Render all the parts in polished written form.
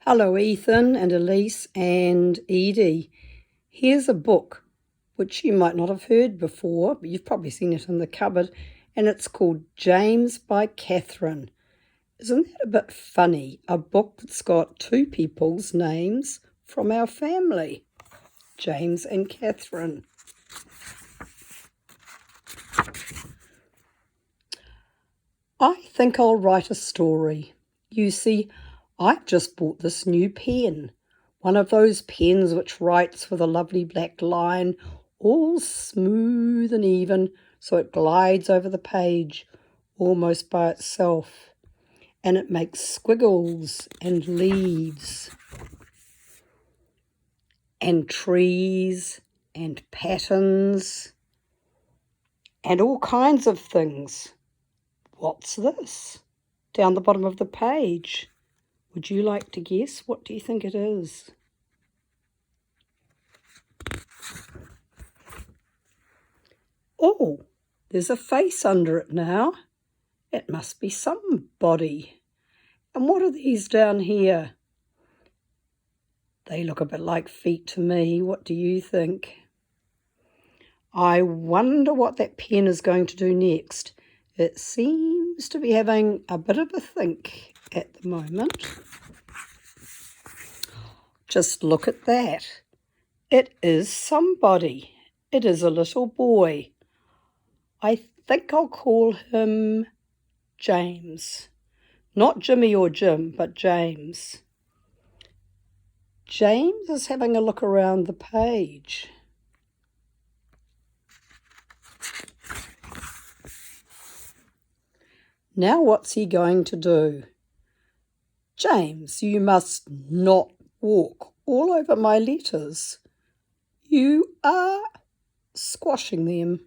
Hello, Ethan and Elise and Edie. Here's a book which you might not have heard before, but you've probably seen it in the cupboard, and it's called James by Katherine. Isn't that a bit funny? A book that's got two people's names from our family, James and Katherine. I think I'll write a story. You see, I've just bought this new pen, one of those pens which writes with a lovely black line, all smooth and even, so it glides over the page almost by itself, and it makes squiggles and leaves and trees and patterns and all kinds of things. What's this down the bottom of the page? Would you like to guess? What do you think it is? Oh, there's a face under it now. It must be somebody. And what are these down here? They look a bit like feet to me. What do you think? I wonder what that pen is going to do next. It seems to be having a bit of a think at the moment. Just look at that. It is somebody. It is a little boy. I think I'll call him James. Not Jimmy or Jim, but James. James is having a look around the page. Now what's he going to do? James, you must not walk all over my letters. You are squashing them.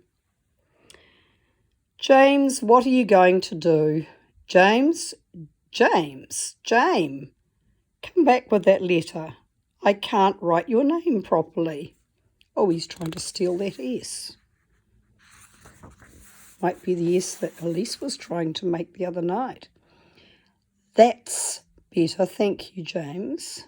James, what are you going to do? James, come back with that letter. I can't write your name properly. Oh, he's trying to steal that S. Might be the S that Elise was trying to make the other night. That's better, thank you, James.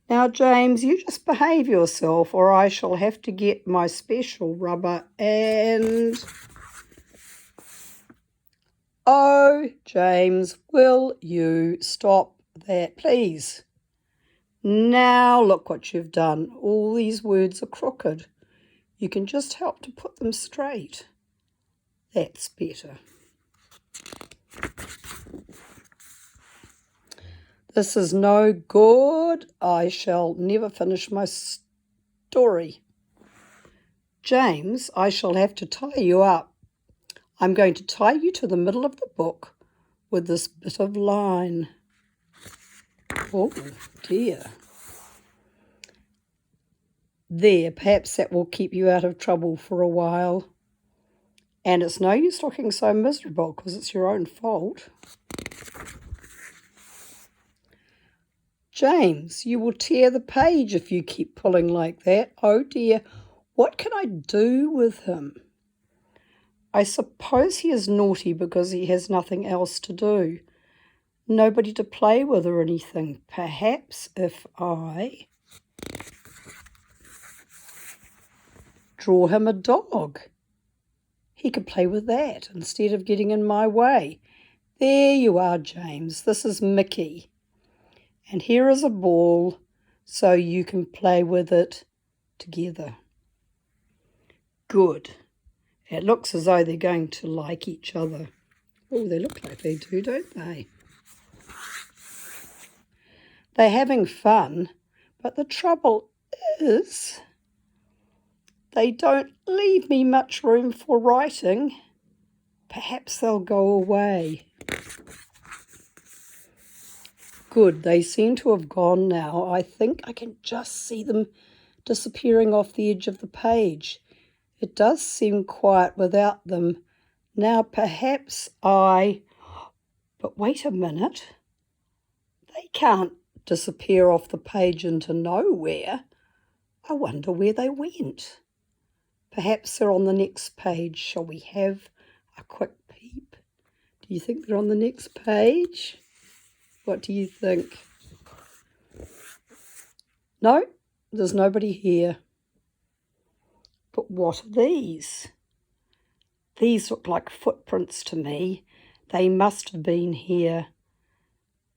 Now, James, you just behave yourself or I shall have to get my special rubber and... Oh, James, will you stop that, please? Now look what you've done. All these words are crooked. You can just help to put them straight. That's better. This is no good. I shall never finish my story. James, I shall have to tie you up. I'm going to tie you to the middle of the book with this bit of line. Oh, dear. There, perhaps that will keep you out of trouble for a while. And it's no use looking so miserable because it's your own fault. James, you will tear the page if you keep pulling like that. Oh dear, what can I do with him? I suppose he is naughty because he has nothing else to do. Nobody to play with or anything. Perhaps if I draw him a dog, he could play with that instead of getting in my way. There you are, James. This is Mickey. And here is a ball so you can play with it together. Good. It looks as though they're going to like each other. Oh, they look like they do, don't they? They're having fun, but the trouble is they don't leave me much room for writing. Perhaps they'll go away. Good, they seem to have gone now. I think I can just see them disappearing off the edge of the page. It does seem quiet without them. Now perhaps but wait a minute. They can't disappear off the page into nowhere. I wonder where they went. Perhaps they're on the next page. Shall we have a quick peep? Do you think they're on the next page? What do you think? No, there's nobody here. But what are these? These look like footprints to me. They must have been here.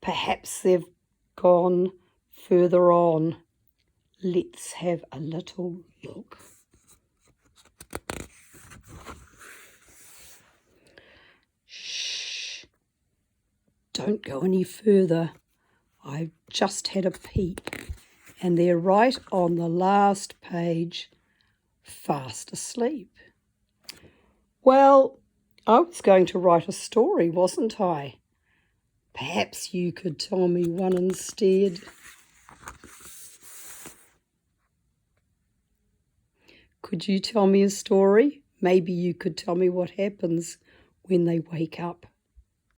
Perhaps they've gone further on. Let's have a little look. Shh. Don't go any further. I've just had a peek, and they're right on the last page, fast asleep. Well, I was going to write a story, wasn't I? Perhaps you could tell me one instead. Could you tell me a story? Maybe you could tell me what happens when they wake up.